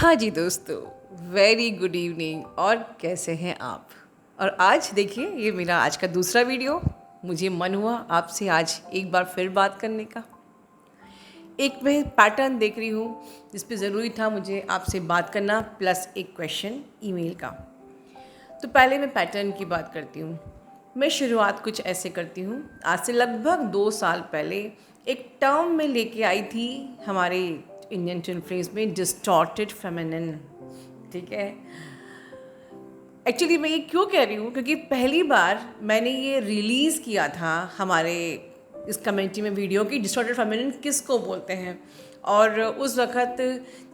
हाँ जी दोस्तों, very good evening. और कैसे हैं आप? और आज देखिए, ये मेरा आज का दूसरा वीडियो। मुझे मन हुआ आपसे आज एक बार फिर बात करने का। एक मैं पैटर्न देख रही हूँ जिस पे ज़रूरी था मुझे आपसे बात करना, प्लस एक क्वेश्चन ईमेल का। तो पहले मैं पैटर्न की बात करती हूँ। मैं शुरुआत कुछ ऐसे करती हूँ। आज से लगभग 2 साल पहले एक टर्म में लेके आई थी हमारे इंडियन फ्रेज में, डिस्टॉर्टेड फेमिनिन। ठीक है, एक्चुअली मैं ये क्यों कह रही हूँ, क्योंकि पहली बार मैंने ये रिलीज़ किया था हमारे इस कम्युनिटी में वीडियो की डिस्टॉर्टेड फेमिनिन किसको बोलते हैं। और उस वक़्त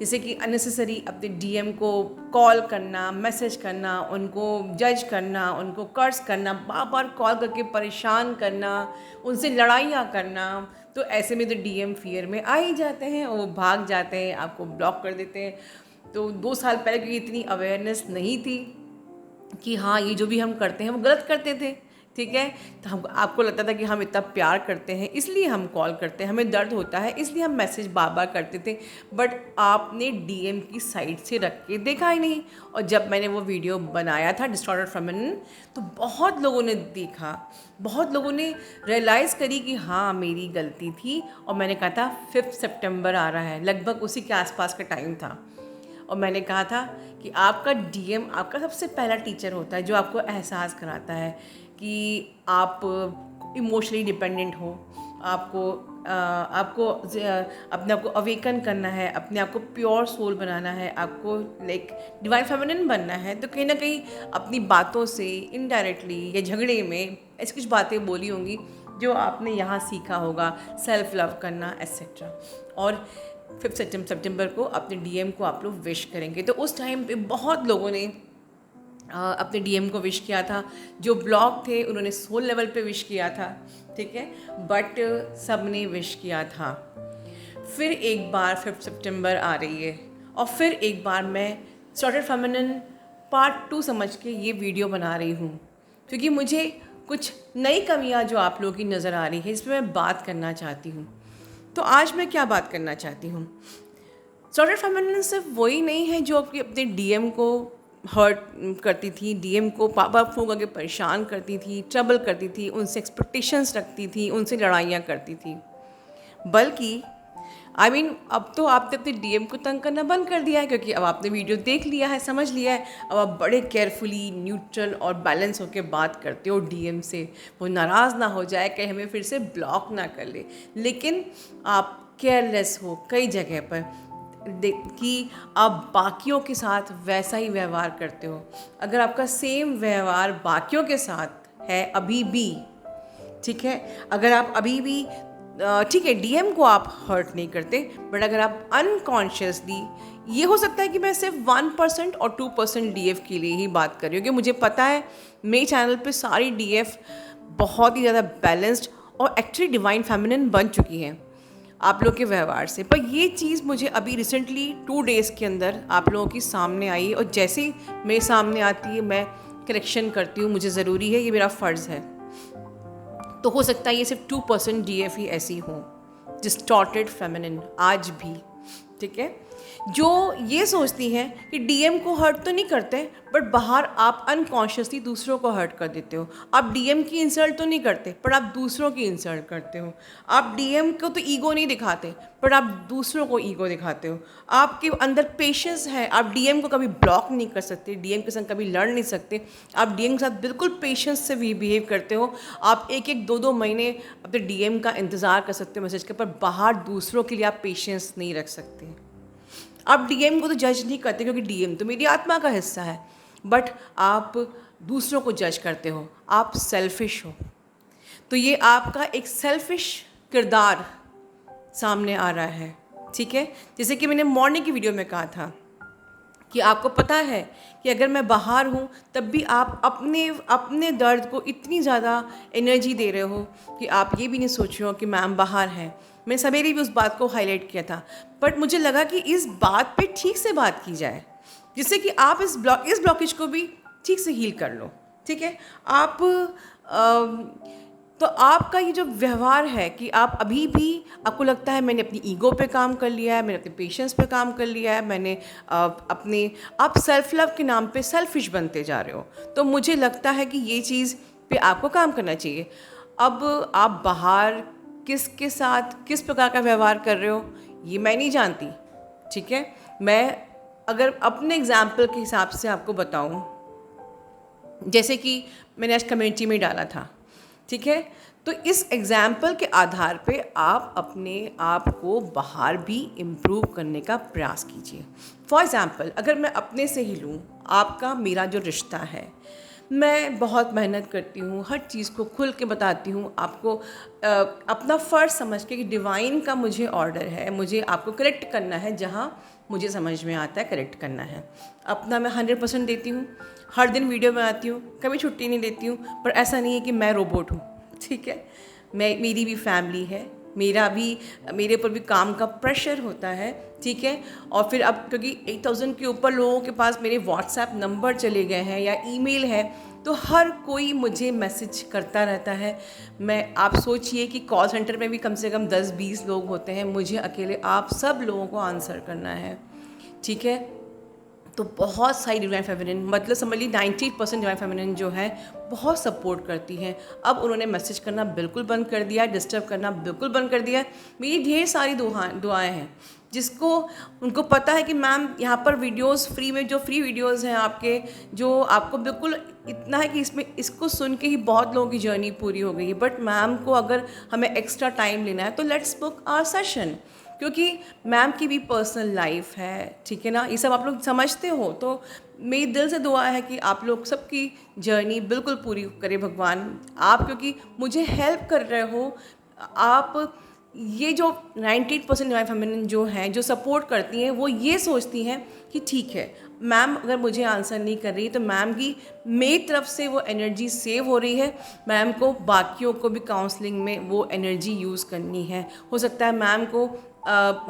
जैसे कि अननेसेसरी अपने डीएम को कॉल करना, मैसेज करना, उनको जज करना, उनको कर्स करना, बार बार कॉल करके परेशान करना, उनसे लड़ाइयाँ करना, तो ऐसे में तो डीएम फियर में आ ही जाते हैं और वो भाग जाते हैं, आपको ब्लॉक कर देते हैं। तो 2 साल पहले क्योंकि इतनी अवेयरनेस नहीं थी कि हाँ ये जो भी हम करते हैं वो गलत करते थे, ठीक है, तो हम आपको लगता था कि हम इतना प्यार करते हैं इसलिए हम कॉल करते हैं, हमें दर्द होता है इसलिए हम मैसेज बार बार करते थे, बट आपने डीएम की साइड से रख के देखा ही नहीं। और जब मैंने वो वीडियो बनाया था डिस्टॉर्टेड फेमिनिन, तो बहुत लोगों ने देखा, बहुत लोगों ने रियलाइज़ करी कि हाँ मेरी गलती थी। और मैंने कहा था 5 सितंबर आ रहा है, लगभग उसी के आसपास का टाइम था, और मैंने कहा था कि आपका डीएम आपका सबसे पहला टीचर होता है जो आपको एहसास कराता है कि आप इमोशनली डिपेंडेंट हो, आपको अपने आप को अवेकन करना है, अपने आप को प्योर सोल बनाना है, आपको लाइक डिवाइन फेमिनिन बनना है। तो कहीं ना कहीं अपनी बातों से इनडायरेक्टली या झगड़े में ऐसी कुछ बातें बोली होंगी जो आपने यहाँ सीखा होगा, सेल्फ लव करना एट्सेट्रा। और 5 सितंबर को अपने डीएम को आप लोग विश करेंगे। तो उस टाइम पे बहुत लोगों ने अपने डीएम को विश किया था, जो ब्लॉक थे उन्होंने सोल लेवल पे विश किया था, ठीक है, बट सब ने विश किया था। फिर एक बार 5 सितंबर आ रही है और फिर एक बार मैं डिस्टॉर्टेड फेमिनिन पार्ट 2 समझ के ये वीडियो बना रही हूँ, क्योंकि मुझे कुछ नई कमियाँ जो आप लोगों की नज़र आ रही है इस पर मैं बात करना चाहती हूँ। तो आज मैं क्या बात करना चाहती हूँ, डिस्टॉर्टेड फेमिनिन सिर्फ वही नहीं है जो अपने डीएम को हर्ट करती थी, डीएम को पापा फोन करके परेशान करती थी, ट्रबल करती थी, उनसे एक्सपेक्टेशंस रखती थी, उनसे लड़ाइयाँ करती थी, बल्कि अब तो आपने अपने डीएम को तंग करना बंद कर दिया है, क्योंकि अब आपने वीडियो देख लिया है, समझ लिया है। अब आप बड़े केयरफुली न्यूट्रल और बैलेंस होकर बात करते हो डीएम से, वो नाराज़ ना हो जाए, कहीं हमें फिर से ब्लॉक ना कर ले। लेकिन आप केयरलेस हो कई जगह पर कि आप बाकियों के साथ वैसा ही व्यवहार करते हो। अगर आपका सेम व्यवहार बाकियों के साथ है अभी भी, ठीक है, अगर आप अभी भी ठीक है डीएम को आप हर्ट नहीं करते, बट अगर आप अनकॉन्शियसली, ये हो सकता है कि मैं सिर्फ 1% और 2% डीएफ के लिए ही बात कर रही हूँ, क्योंकि मुझे पता है मेरे चैनल पे सारी डीएफ बहुत ही ज़्यादा बैलेंस्ड और एक्चुअली डिवाइन फेमिनिन बन चुकी हैं आप लोग के व्यवहार से। पर ये चीज़ मुझे अभी रिसेंटली 2 डेज़ के अंदर आप लोगों की सामने आई, और जैसे ही मेरे सामने आती है मैं करेक्शन करती हूँ, मुझे ज़रूरी है, ये मेरा फ़र्ज़ है। तो हो सकता है ये सिर्फ 2% डीएफ ही ऐसी हो, डिस्टॉर्टेड फेमिनिन आज भी, ठीक है, जो ये सोचती हैं कि डीएम को हर्ट तो नहीं करते, बट बाहर आप अनकॉन्शियसली दूसरों को हर्ट कर देते हो। आप डीएम की इंसल्ट तो नहीं करते, पर आप दूसरों की इंसल्ट करते हो। आप डीएम को तो ईगो नहीं दिखाते, पर आप दूसरों को ईगो दिखाते हो। आपके अंदर पेशेंस है, आप डीएम को कभी ब्लॉक नहीं कर सकते, डीएम के संग कभी लड़ नहीं सकते, आप डीएम के साथ बिल्कुल पेशेंस से भी बिहेव करते हो। आप 1-1, 2-2 महीने अपने डीएम का इंतज़ार कर सकते हो मैसेज के, पर बाहर दूसरों के लिए आप पेशेंस नहीं रख सकते। आप डीएम को तो जज नहीं करते, क्योंकि डीएम तो मेरी आत्मा का हिस्सा है, बट आप दूसरों को जज करते हो, आप सेल्फिश हो। तो ये आपका एक सेल्फिश किरदार सामने आ रहा है, ठीक है। जैसे कि मैंने मॉर्निंग की वीडियो में कहा था कि आपको पता है कि अगर मैं बाहर हूँ तब भी आप अपने दर्द को इतनी ज़्यादा एनर्जी दे रहे हो कि आप ये भी नहीं सोच रहे हो कि मैम बाहर हैं। मैं सवेरे भी उस बात को हाईलाइट किया था, बट मुझे लगा कि इस बात पे ठीक से बात की जाए, जिससे कि आप इस ब्लॉकेज को भी ठीक से हील कर लो, ठीक है। आप तो आपका ये जो व्यवहार है कि आप अभी भी आपको लगता है मैंने अपनी ईगो पे काम कर लिया है, मैंने अपने पेशेंस पे काम कर लिया है, मैंने अपने आप सेल्फ लव के नाम पे सेल्फिश बनते जा रहे हो, तो मुझे लगता है कि ये चीज़ पे आपको काम करना चाहिए। अब आप बाहर किसके साथ किस प्रकार का व्यवहार कर रहे हो ये मैं नहीं जानती, ठीक है। मैं अगर अपने एग्जाम्पल के हिसाब से आपको बताऊं, जैसे कि मैंने आज कम्युनिटी में डाला था, ठीक है, तो इस एग्जाम्पल के आधार पे आप अपने आप को बाहर भी इम्प्रूव करने का प्रयास कीजिए। फॉर एग्ज़ाम्पल अगर मैं अपने से ही लूँ, आपका मेरा जो रिश्ता है, मैं बहुत मेहनत करती हूँ, हर चीज़ को खुल के बताती हूँ आपको, अपना फ़र्ज़ समझ के कि डिवाइन का मुझे ऑर्डर है, मुझे आपको करेक्ट करना है, जहाँ मुझे समझ में आता है करेक्ट करना है। अपना मैं 100% देती हूँ, हर दिन वीडियो बनाती हूँ, कभी छुट्टी नहीं लेती हूँ, पर ऐसा नहीं है कि मैं रोबोट हूँ, ठीक है। मेरी भी फैमिली है, मेरे ऊपर भी काम का प्रेशर होता है, ठीक है। और फिर अब क्योंकि 8000 के ऊपर लोगों के पास मेरे व्हाट्सएप नंबर चले गए हैं या ईमेल है, तो हर कोई मुझे मैसेज करता रहता है। आप सोचिए कि कॉल सेंटर में भी कम से कम 10-20 लोग होते हैं, मुझे अकेले आप सब लोगों को आंसर करना है, ठीक है। तो बहुत सारी डिवाइन फेमिनिन, मतलब समझ ली 90% डिवाइन फेमिनिन जो है बहुत सपोर्ट करती हैं। अब उन्होंने मैसेज करना बिल्कुल बंद कर दिया, डिस्टर्ब करना बिल्कुल बंद कर दिया। मेरी ढेर सारी दुआएं हैं, जिसको उनको पता है कि मैम यहाँ पर वीडियोस फ्री में, जो फ्री वीडियोस हैं आपके, जो आपको बिल्कुल इतना है कि इसमें इसको सुन के ही बहुत लोगों की जर्नी पूरी हो गई है। बट मैम को अगर हमें एक्स्ट्रा टाइम लेना है तो लेट्स बुक आवर सेशन, क्योंकि मैम की भी पर्सनल लाइफ है, ठीक है ना। ये सब आप लोग समझते हो, तो मेरी दिल से दुआ है कि आप लोग सबकी जर्नी बिल्कुल पूरी करे भगवान। आप क्योंकि मुझे हेल्प कर रहे हो, आप ये जो 98% डिवाइन फेमिनिन जो हैं, जो सपोर्ट करती हैं, वो ये सोचती हैं कि ठीक है मैम अगर मुझे आंसर नहीं कर रही तो मैम की मेरी तरफ से वो एनर्जी सेव हो रही है, मैम को बाकियों को भी काउंसलिंग में वो एनर्जी यूज़ करनी है। हो सकता है मैम को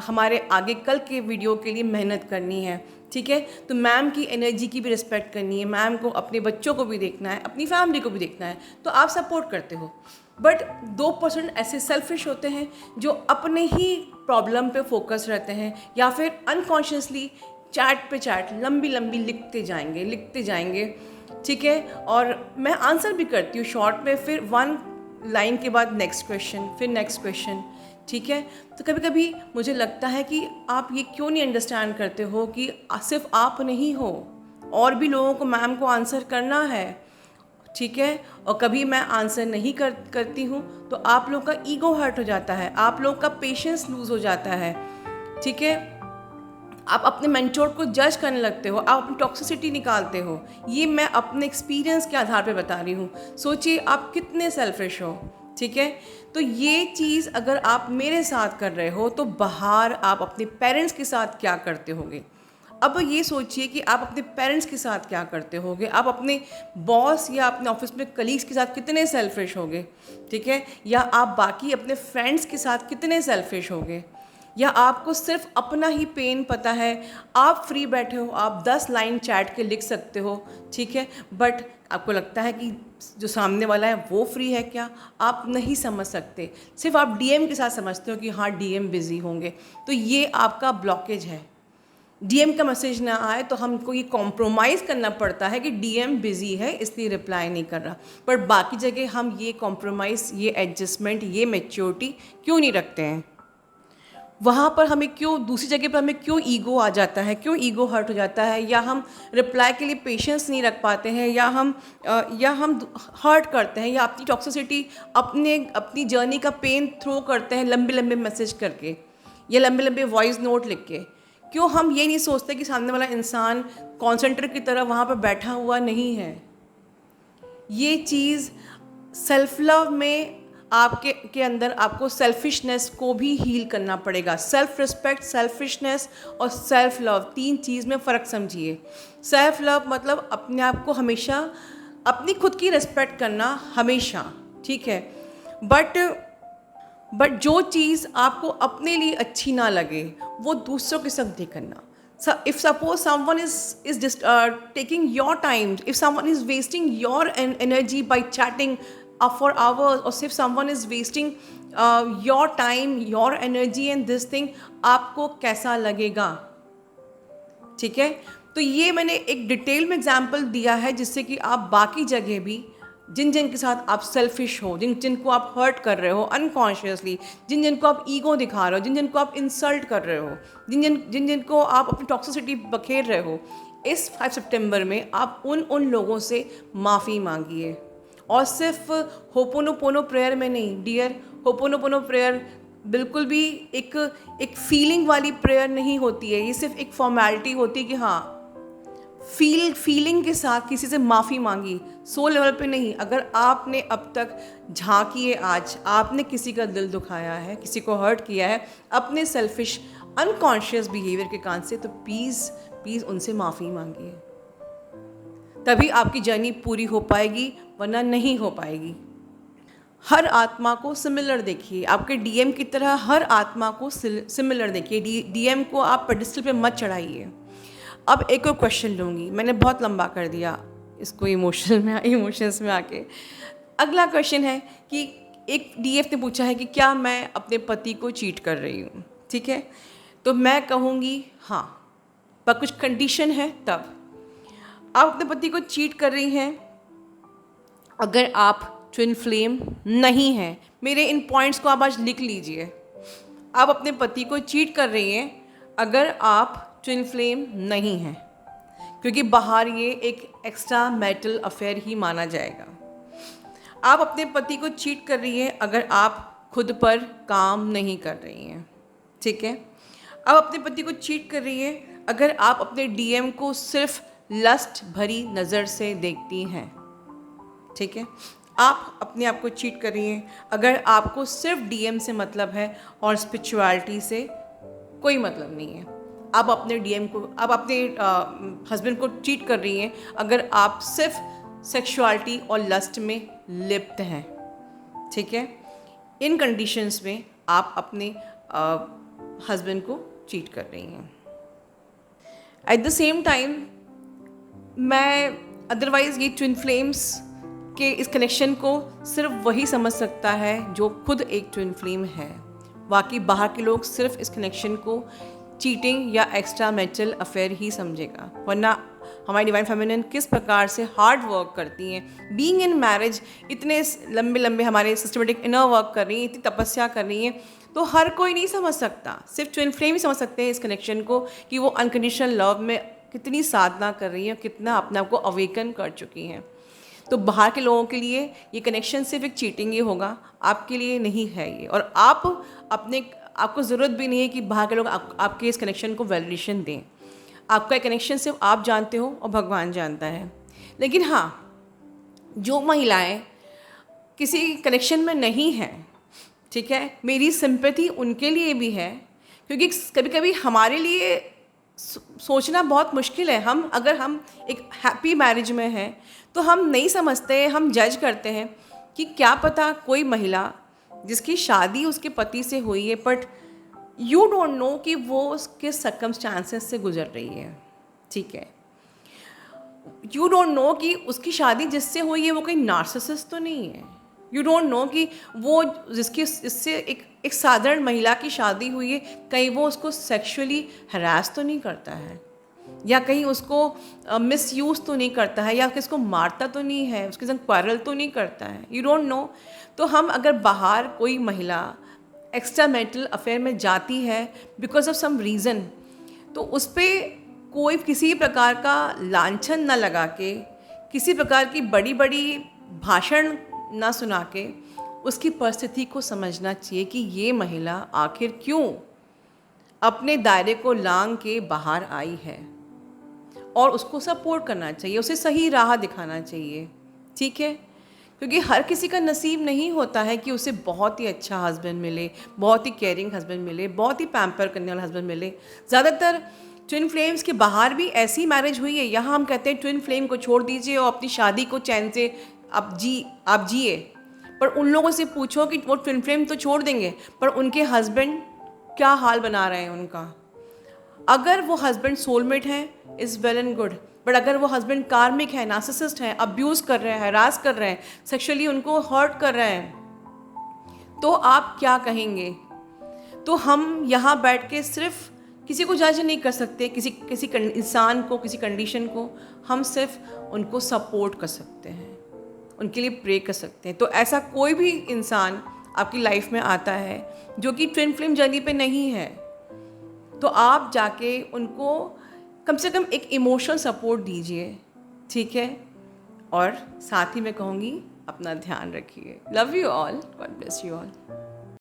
हमारे आगे कल के वीडियो के लिए मेहनत करनी है, ठीक है। तो मैम की एनर्जी की भी रिस्पेक्ट करनी है, मैम को अपने बच्चों को भी देखना है, अपनी फैमिली को भी देखना है, तो आप सपोर्ट करते हो। बट 2% ऐसे सेल्फिश होते हैं जो अपने ही प्रॉब्लम पे फोकस रहते हैं, या फिर अनकॉन्शियसली चैट पे चैट लंबी लंबी लिखते जाएंगे, ठीक है। और मैं आंसर भी करती हूँ शॉर्ट में, फिर 1 लाइन के बाद नेक्स्ट क्वेश्चन, फिर नेक्स्ट क्वेश्चन, ठीक है। तो कभी कभी मुझे लगता है कि आप ये क्यों नहीं अंडरस्टैंड करते हो कि सिर्फ आप नहीं हो, और भी लोगों को मैम को आंसर करना है, ठीक है। और कभी मैं आंसर नहीं करती हूँ तो आप लोग का ईगो हर्ट हो जाता है, आप लोग का पेशेंस लूज हो जाता है, ठीक है। आप अपने मेंटोर को जज करने लगते हो, आप अपनी टॉक्सिसिटी निकालते हो। ये मैं अपने एक्सपीरियंस के आधार पे बता रही हूँ। सोचिए आप कितने सेल्फिश हो, ठीक है। तो ये चीज़ अगर आप मेरे साथ कर रहे हो तो बाहर आप अपने पेरेंट्स के साथ क्या करते होगे। अब ये सोचिए कि आप अपने पेरेंट्स के साथ क्या करते होगे, आप अपने बॉस या अपने ऑफिस में कलीग्स के साथ कितने सेल्फिश होगे, ठीक है। या आप बाकी अपने फ्रेंड्स के साथ कितने सेल्फिश होगे, या आपको सिर्फ अपना ही पेन पता है, आप फ्री बैठे हो, आप 10 लाइन चैट के लिख सकते हो, ठीक है। बट आपको लगता है कि जो सामने वाला है वो फ्री है क्या, आप नहीं समझ सकते। सिर्फ आप डीएम के साथ समझते हो कि हाँ डीएम बिजी होंगे, तो ये आपका ब्लॉकेज है। डीएम का मैसेज ना आए तो हमको ये कॉम्प्रोमाइज़ करना पड़ता है कि डीएम बिजी है इसलिए रिप्लाई नहीं कर रहा, पर बाकी जगह हम ये कॉम्प्रोमाइज़, ये एडजस्टमेंट, ये मैच्योरिटी क्यों नहीं रखते हैं। वहाँ पर हमें क्यों, दूसरी जगह पर हमें क्यों ईगो आ जाता है, क्यों ईगो हर्ट हो जाता है, या हम रिप्लाई के लिए पेशेंस नहीं रख पाते हैं, या हम हर्ट करते हैं, या अपनी टॉक्सिसिटी, अपनी जर्नी का पेन थ्रो करते हैं लंबे लंबे मैसेज करके या लंबे लंबे वॉइस नोट लिख के। क्यों हम ये नहीं सोचते कि सामने वाला इंसान कॉन्सेंट्रेट की तरह वहाँ पर बैठा हुआ नहीं है। ये चीज़ सेल्फ लव में के अंदर आपको सेल्फिशनेस को भी हील करना पड़ेगा। सेल्फ रिस्पेक्ट, सेल्फिशनेस और सेल्फ लव, 3 चीज़ में फ़र्क समझिए। सेल्फ लव मतलब अपने आप को हमेशा, अपनी खुद की रिस्पेक्ट करना हमेशा, ठीक है। बट जो चीज़ आपको अपने लिए अच्छी ना लगे वो दूसरों के संग नहीं करना। If suppose someone is just taking your time, if someone is wasting your energy by chatting for hours, और सिर्फ someone is wasting your time, your energy and this thing, आपको कैसा लगेगा? ठीक है, तो ये मैंने एक डिटेल में एग्जाम्पल दिया है जिससे कि आप बाकी जगह भी जिन जिन के साथ आप सेल्फिश हो, जिन जिनको आप हर्ट कर रहे हो अनकॉन्शियसली, जिन जिनको आप ईगो दिखा रहे हो, जिन जिनको आप इंसल्ट कर रहे हो, जिन जिनको आप अपनी टॉक्सिसिटी बखेर रहे हो, इस 5 सितंबर में आप उन लोगों से माफ़ी मांगिए। और सिर्फ होपोनोपोनो प्रेयर में नहीं डियर, होपोनोपोनो प्रेयर बिल्कुल भी एक फीलिंग वाली प्रेयर नहीं होती है। ये सिर्फ एक फॉर्मेलिटी होती है कि हाँ, फीलिंग के साथ किसी से माफ़ी मांगी, सोल लेवल पे नहीं। अगर आपने अब तक झांकिए, आज आपने किसी का दिल दुखाया है, किसी को हर्ट किया है अपने सेल्फिश अनकॉन्शियस बिहेवियर के कारण से, तो प्लीज़ उनसे माफ़ी मांगिए, तभी आपकी जर्नी पूरी हो पाएगी, वरना नहीं हो पाएगी। हर आत्मा को सिमिलर देखिए, आपके डीएम की तरह हर आत्मा को सिमिलर देखिए। डीएम को आप पेडिस्टल पे मत चढ़ाइए। अब एक और क्वेश्चन लूँगी, मैंने बहुत लंबा कर दिया इसको इमोशंस में आके। अगला क्वेश्चन है कि एक डीएफ ने पूछा है कि क्या मैं अपने पति को चीट कर रही हूँ? ठीक है, तो मैं कहूँगी हाँ, पर कुछ कंडीशन है तब। आप अपने पति को चीट कर रही हैं अगर आप ट्विन फ्लेम नहीं हैं। मेरे इन पॉइंट्स को आप आज लिख लीजिए। आप अपने पति को चीट कर रही हैं अगर आप ट्विन फ्लेम नहीं हैं, क्योंकि बाहर ये एक एक्स्ट्रा मैरिटल अफेयर ही माना जाएगा। आप अपने पति को चीट कर रही हैं अगर आप खुद पर काम नहीं कर रही हैं। ठीक है, आप अपने पति को चीट कर रही हैं अगर आप अपने डीएम को सिर्फ लस्ट भरी नज़र से देखती हैं। ठीक है, आप अपने आप को चीट कर रही हैं अगर आपको सिर्फ डीएम से मतलब है और स्पिरिचुअलिटी से कोई मतलब नहीं है। आप अपने डीएम को, आप अपने हस्बैंड को चीट कर रही हैं अगर आप सिर्फ सेक्सुअलिटी और लस्ट में लिप्त हैं। ठीक है, इन कंडीशंस में आप अपने हस्बैंड को चीट कर रही हैं। एट द सेम टाइम मैं अदरवाइज़ ये ट्विन फ्लेम्स के इस कनेक्शन को सिर्फ वही समझ सकता है जो खुद एक ट्विन फ्लेम है। बाकी बाहर के लोग सिर्फ इस कनेक्शन को चीटिंग या एक्स्ट्रा मैरिटल अफेयर ही समझेगा, वरना हमारी डिवाइन फेमिनिन किस प्रकार से हार्ड वर्क करती हैं, बीइंग इन मैरिज इतने लंबे हमारे सिस्टमेटिक इनर वर्क कर रही हैं, इतनी तपस्या कर रही हैं, तो हर कोई नहीं समझ सकता। सिर्फ ट्विन फ्लेम ही समझ सकते हैं इस कनेक्शन को कि वो अनकंडीशनल लव में कितनी साधना कर रही हैं, कितना अपने आप को अवेकन कर चुकी हैं। तो बाहर के लोगों के लिए ये कनेक्शन सिर्फ एक चीटिंग ही होगा, आपके लिए नहीं है ये। और आपको ज़रूरत भी नहीं है कि बाहर के लोग आपके इस कनेक्शन को वैलिडेशन दें। आपका कनेक्शन सिर्फ आप जानते हो और भगवान जानता है। लेकिन हाँ, जो महिलाएं किसी कनेक्शन में नहीं हैं, ठीक है, मेरी सिंपैथी उनके लिए भी है, क्योंकि कभी कभी हमारे लिए सोचना बहुत मुश्किल है। अगर हम एक हैप्पी मैरिज में हैं तो हम नहीं समझते, हम जज करते हैं कि क्या पता कोई महिला जिसकी शादी उसके पति से हुई है, बट यू डोंट नो कि वो उसके सर्कमस्टांसेस से गुजर रही है। ठीक है, यू डोंट नो कि उसकी शादी जिससे हुई है वो कोई नार्सिसिस्ट तो नहीं है। यू डोंट नो कि वो इससे एक साधारण महिला की शादी हुई है, कहीं वो उसको सेक्सुअली हरास तो नहीं करता है, या कहीं उसको मिसयूज़ तो नहीं करता है, या किसको मारता तो नहीं है, उसके संग क्वारल तो नहीं करता है। You don't know. तो हम अगर बाहर कोई महिला एक्स्ट्रा मैरिटल अफेयर में जाती है बिकॉज ऑफ सम रीज़न, तो उस पर कोई किसी प्रकार का लांछन ना लगा के, किसी प्रकार की बड़ी बड़ी भाषण ना सुना के, उसकी परिस्थिति को समझना चाहिए कि ये महिला आखिर क्यों अपने दायरे को लांघ के बाहर आई है, और उसको सपोर्ट करना चाहिए, उसे सही राह दिखाना चाहिए। ठीक है, क्योंकि हर किसी का नसीब नहीं होता है कि उसे बहुत ही अच्छा हस्बैंड मिले, बहुत ही केयरिंग हस्बैंड मिले, बहुत ही पैम्पर करने वाला हस्बैंड मिले। ज़्यादातर ट्विन फ्लेम्स के बाहर भी ऐसी मैरिज हुई है। यहाँ हम कहते हैं ट्विन फ्लेम को छोड़ दीजिए और अपनी शादी को चैन से आप जिए, पर उन लोगों से पूछो कि वो ट्विन फ्लेम तो छोड़ देंगे, पर उनके हस्बैंड क्या हाल बना रहे हैं उनका। अगर वो हस्बैंड सोलमेट हैं is well and good, but अगर वो हस्बैंड कार्मिक है, नार्सिसिस्ट है, अब्यूज़ कर रहे हैं, हरास कर रहे हैं, सेक्सुअली उनको हर्ट कर रहे हैं, तो आप क्या कहेंगे? तो हम यहाँ बैठ के सिर्फ किसी को जज नहीं कर सकते, किसी इंसान को, किसी कंडीशन को। हम सिर्फ उनको सपोर्ट कर सकते हैं, उनके लिए प्रे कर सकते हैं। तो ऐसा कोई भी इंसान आपकी लाइफ में आता है जो कि ट्विन फ्लेम जर्नी पे नहीं है, तो आप जाके उनको कम से कम एक इमोशनल सपोर्ट दीजिए, ठीक है? और साथ ही मैं कहूँगी, अपना ध्यान रखिए। Love you all, God bless you all.